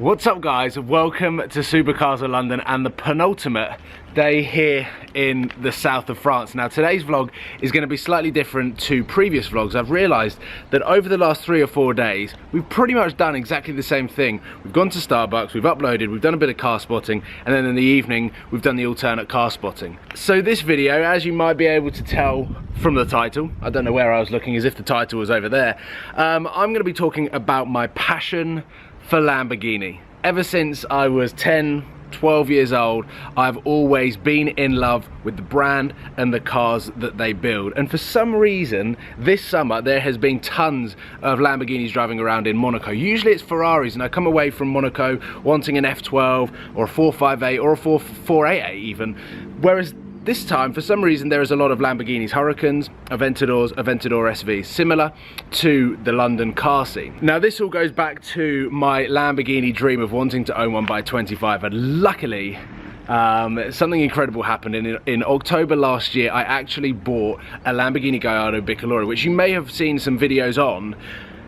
What's up guys, welcome to Supercars of London and the penultimate day here in the south of France. Now today's vlog is going to be slightly different to previous vlogs. I've realised that over the last 3 or 4 days we've pretty much done exactly the same thing. We've gone to Starbucks, we've uploaded, we've done a bit of car spotting, and then in the evening we've done the alternate car spotting. So this video, as you might be able to tell from the title, I don't know where I was looking, as if the title was over there, I'm going to be talking about my passion for Lamborghini. Ever since I was 10, 12 years old, I've always been in love with the brand and the cars that they build. And for some reason, this summer, there has been tons of Lamborghinis driving around in Monaco. Usually it's Ferraris, and I come away from Monaco wanting an F12 or a 458 or a 488 even. Whereas this time, for some reason, there is a lot of Lamborghinis Huracans, Aventadors, Aventador SVs, similar to the London car scene. Now, this all goes back to my Lamborghini dream of wanting to own one by 25, and luckily, something incredible happened. In October last year, I actually bought a Lamborghini Gallardo Bicolore, which you may have seen some videos on.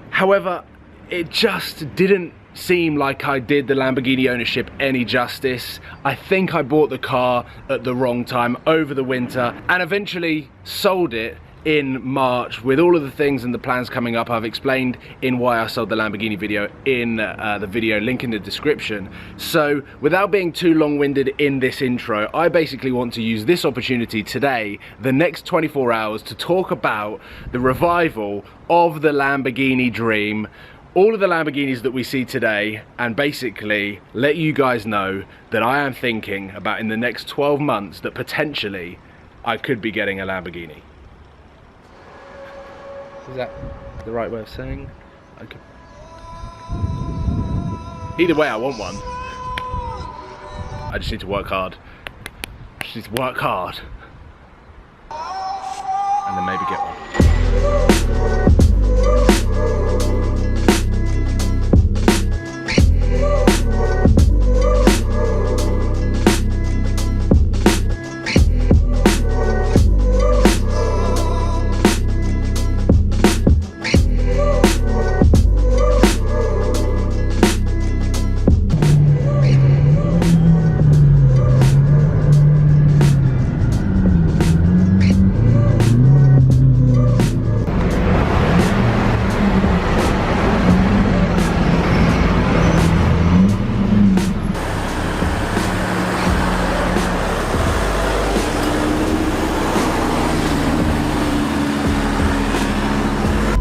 However, it just didn't seem like I did the Lamborghini ownership any justice. I think I bought the car at the wrong time over the winter and eventually sold it in March with all of the things and the plans coming up. I've explained in why I sold the Lamborghini video in the video link in the description. So without being too long-winded in this intro, I basically want to use this opportunity today, the next 24 hours, to talk about the revival of the Lamborghini dream, all of the Lamborghinis that we see today, and basically let you guys know that I am thinking about in the next 12 months that potentially I could be getting a Lamborghini. Is that the right way of saying? Okay. Either way, I want one. I just need to work hard. I just need to work hard. And then maybe get one.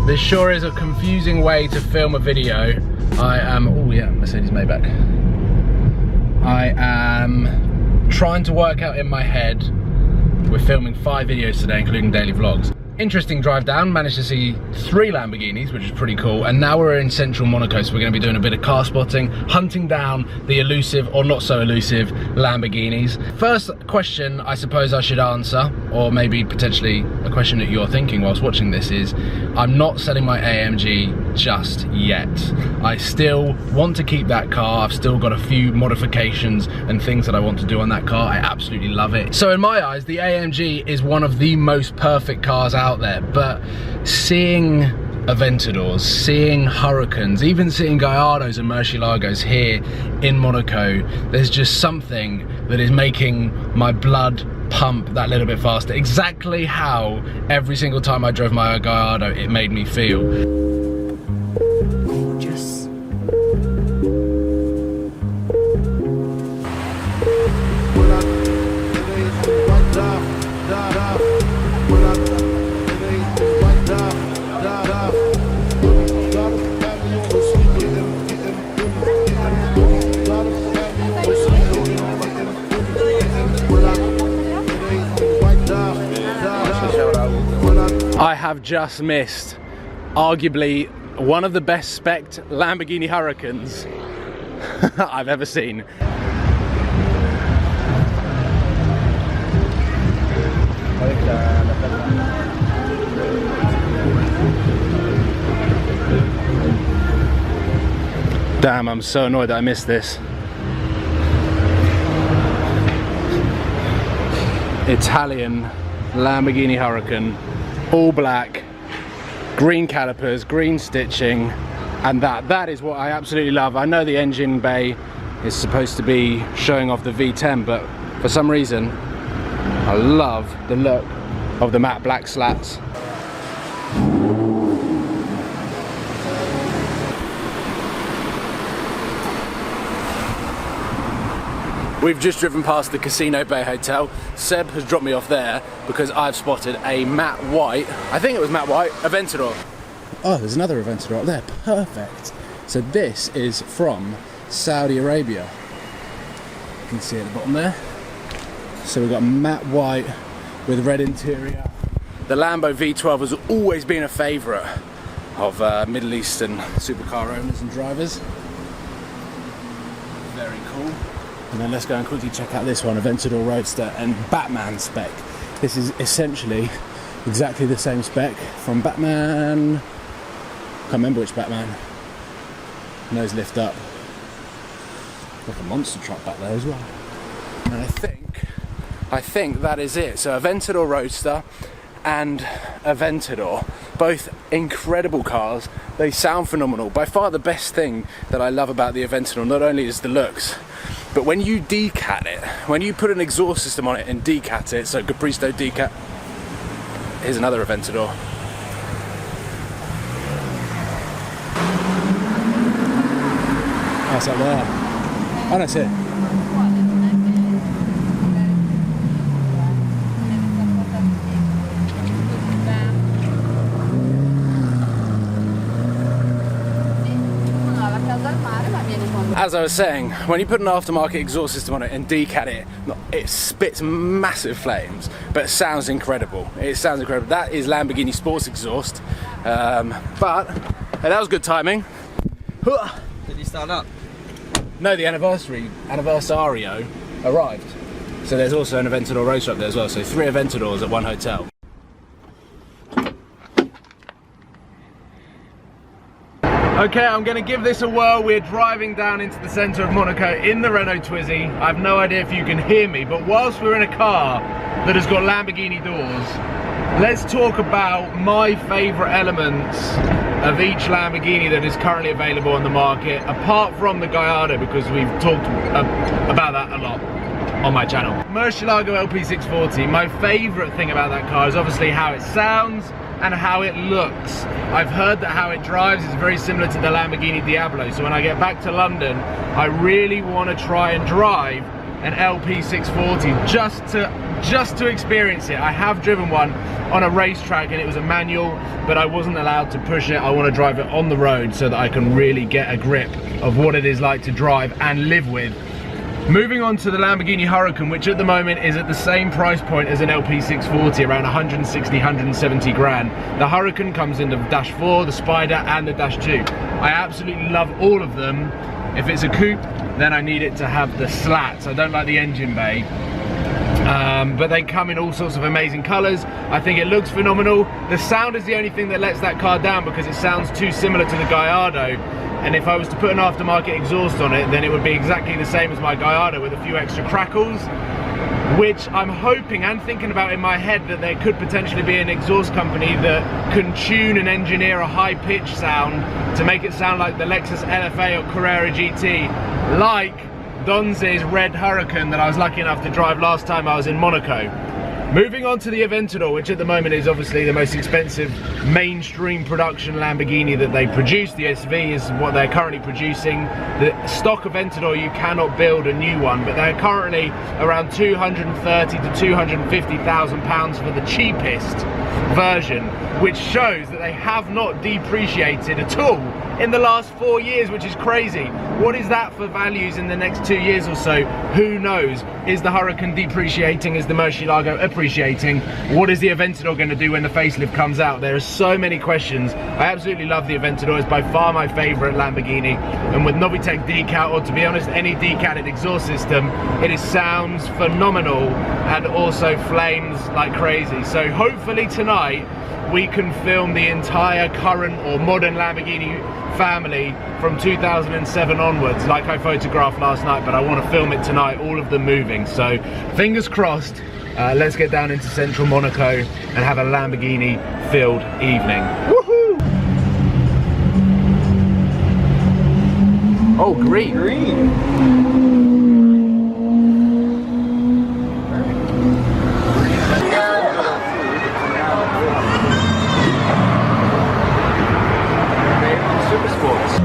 This sure is a confusing way to film a video. I am, oh yeah, Mercedes Maybach. I am trying to work out in my head. We're filming 5 videos today, including daily vlogs. Interesting drive down, managed to see 3 Lamborghinis, which is pretty cool. And now we're in central Monaco, so we're gonna be doing a bit of car spotting, hunting down the elusive or not so elusive Lamborghinis. First question I suppose I should answer, or maybe potentially a question that you're thinking whilst watching this, is I'm not selling my AMG just yet. I still want to keep that car. I've still got a few modifications and things that I want to do on that car. I absolutely love it. So in my eyes, the AMG is one of the most perfect cars out there, but seeing Aventadors, seeing Huracans, even seeing Gallardos and Murcielagos here in Monaco, there's just something that is making my blood pump that little bit faster. Exactly how every single time I drove my Gallardo it made me feel. Gorgeous. I have just missed arguably one of the best spec'd Lamborghini Huracans I've ever seen. Damn, I'm so annoyed that I missed this. Italian Lamborghini Huracan, all black, green calipers, green stitching, And that is what I absolutely love. I know the engine bay is supposed to be showing off the V10, but for some reason I love the look of the matte black slats. We've just driven past the Casino Bay Hotel. Seb has dropped me off there because I've spotted a matte white, I think it was matte white, Aventador. Oh, there's another Aventador up there, perfect. So this is from Saudi Arabia. You can see at the bottom there. So we've got matte white with red interior. The Lambo V12 has always been a favourite of Middle Eastern supercar owners and drivers. Very cool. And then let's go and quickly check out this one, Aventador Roadster and Batman spec. This is essentially exactly the same spec from Batman. Can't remember which Batman. Nose lift up. Like a monster truck back there as well. And I think that is it. So Aventador Roadster and Aventador, both incredible cars. They sound phenomenal. By far the best thing that I love about the Aventador not only is the looks, but when you decat it, when you put an exhaust system on it and decat it, so Capristo decat, here's another Aventador. That's up there. Oh, that's it. As I was saying, when you put an aftermarket exhaust system on it and decat it, it spits massive flames, but it sounds incredible. It sounds incredible. That is Lamborghini sports exhaust, but hey, that was good timing. Did you start up? No, the Anniversario arrived. So there's also an Aventador Roadster up there as well, so 3 Aventadors at one hotel. Okay, I'm going to give this a whirl. We're driving down into the centre of Monaco in the Renault Twizy. I have no idea if you can hear me, but whilst we're in a car that has got Lamborghini doors, let's talk about my favourite elements of each Lamborghini that is currently available on the market, apart from the Gallardo, because we've talked about that a lot on my channel. Murcielago LP640, my favourite thing about that car is obviously how it sounds and how it looks. I've heard that how it drives is very similar to the Lamborghini Diablo, so when I get back to London, I really want to try and drive an LP640 just to experience it. I have driven one on a racetrack and it was a manual, but I wasn't allowed to push it. I want to drive it on the road so that I can really get a grip of what it is like to drive and live with. Moving on to the Lamborghini Huracan, which at the moment is at the same price point as an LP640, around 160, 170 grand. The Huracan comes in the Dash 4, the Spider and the Dash 2. I absolutely love all of them. If it's a coupe, then I need it to have the slats. I don't like the engine bay. But they come in all sorts of amazing colours. I think it looks phenomenal. The sound is the only thing that lets that car down because it sounds too similar to the Gallardo. And if I was to put an aftermarket exhaust on it, then it would be exactly the same as my Gallardo with a few extra crackles, which I'm hoping and thinking about in my head that there could potentially be an exhaust company that can tune and engineer a high-pitched sound to make it sound like the Lexus LFA or Carrera GT, like Donze's red Huracan that I was lucky enough to drive last time I was in Monaco. Moving on to the Aventador, which at the moment is obviously the most expensive mainstream production Lamborghini that they produce. The SV is what they're currently producing. The stock Aventador, you cannot build a new one, but they're currently around 230 to 250,000 pounds for the cheapest version, which shows that they have not depreciated at all in the last 4 years, which is crazy. What is that for values in the next 2 years or so? Who knows? Is the Huracan depreciating? Is the Murcielago appreciating? What is the Aventador going to do when the facelift comes out? There are so many questions. I absolutely love the Aventador. It's by far my favourite Lamborghini, and with Novitec decal, or to be honest any decatted exhaust system, it sounds phenomenal and also flames like crazy. So hopefully tonight we can film the entire current or modern Lamborghini family from 2007 onwards, like I photographed last night, but I want to film it tonight, all of them moving. So fingers crossed. Let's get down into central Monaco and have a Lamborghini filled evening. Woohoo! Oh, green. Super sports.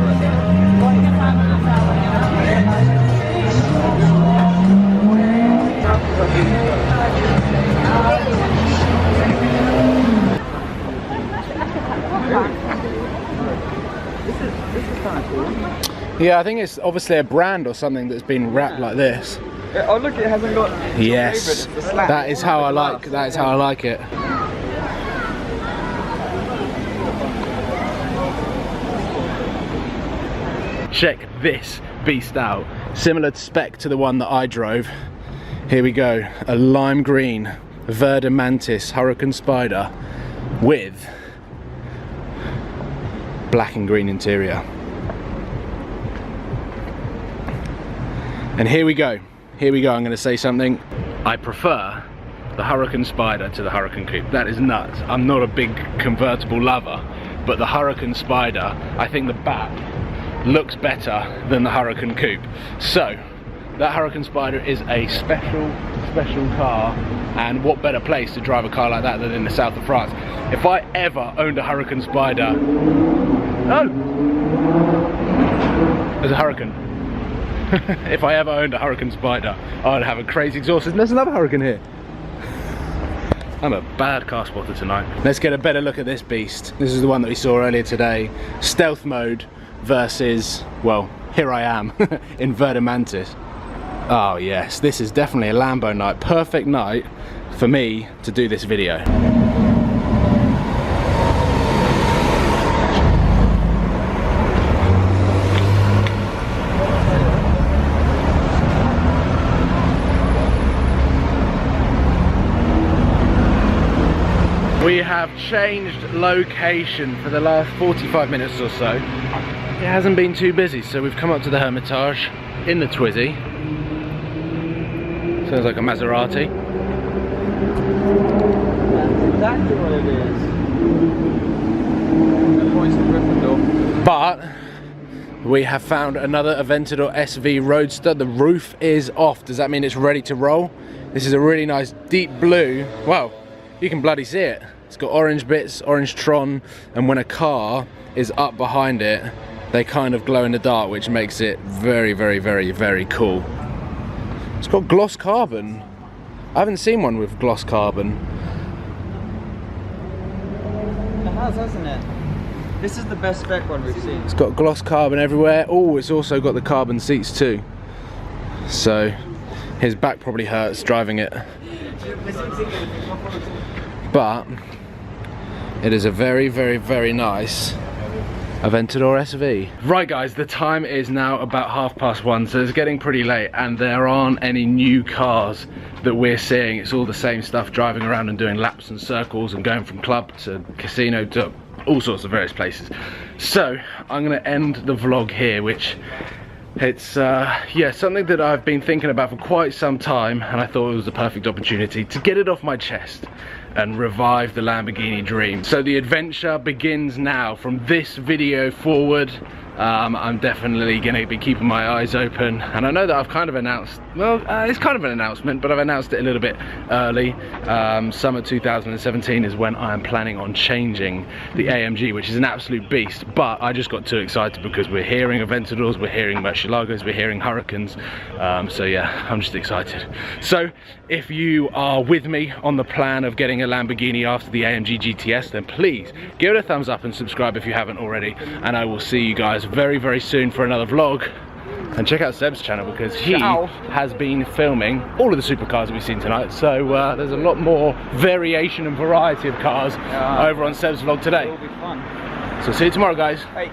Yeah, I think it's obviously a brand or something that's been wrapped like this. Oh look, it hasn't got. Yes, that is how I like. That is how I like it. Check this beast out. Similar spec to the one that I drove. Here we go. A lime green Verde Mantis Hurricane Spider with black and green interior. And here we go. Here we go. I'm going to say something. I prefer the Hurricane Spider to the Hurricane Coupe. That is nuts. I'm not a big convertible lover, but the Hurricane Spider, I think the back looks better than the Hurricane Coupe. So that Hurricane Spider is a special car, and what better place to drive a car like that than in the south of France. If I ever owned a Hurricane Spider, oh, there's a Hurricane. If I ever owned a Hurricane Spider, I'd have a crazy exhaust. And there's another Hurricane here. I'm a bad car spotter tonight. Let's get a better look at this beast. This is the one that we saw earlier today. Stealth mode versus, well, here I am in Verde Mantis. Oh yes, this is definitely a Lambo night. Perfect night for me to do this video. We have changed location for the last 45 minutes or so. It hasn't been too busy, so we've come up to the Hermitage in the Twizy. Sounds like a Maserati. That's exactly what it is. That points to Gryffindor. But we have found another Aventador SV Roadster. The roof is off. Does that mean it's ready to roll? This is a really nice deep blue. Wow, you can bloody see it. It's got orange bits, orange Tron, and when a car is up behind it, they kind of glow in the dark, which makes it very, very, very, very cool. It's got gloss carbon. I haven't seen one with gloss carbon. It has, hasn't it? This is the best spec one we've seen. It's got gloss carbon everywhere. Oh, it's also got the carbon seats too. So his back probably hurts driving it. But it is a very, very, very nice Aventador SV. Right guys, the time is now about 1:30, so it's getting pretty late and there aren't any new cars that we're seeing. It's all the same stuff, driving around and doing laps and circles and going from club to casino to all sorts of various places. So I'm gonna end the vlog here, which it's yeah, something that I've been thinking about for quite some time, and I thought it was the perfect opportunity to get it off my chest and revive the Lamborghini dream. So the adventure begins now. From this video forward, I'm definitely gonna be keeping my eyes open, and I know that I've kind of announced, well, it's kind of an announcement, but I've announced it a little bit early. Summer 2017 is when I am planning on changing the AMG, which is an absolute beast, but I just got too excited because we're hearing Aventadors, we're hearing Murcielagos, we're hearing Hurricanes, so yeah, I'm just excited. So if you are with me on the plan of getting a Lamborghini after the AMG GTS, then please give it a thumbs up and subscribe if you haven't already, and I will see you guys very, very soon for another vlog. And check out Seb's channel because he has been filming all of the supercars that we've seen tonight, so there's a lot more variation and variety of cars over on Seb's vlog today. It will be fun. So see you tomorrow guys. Hey.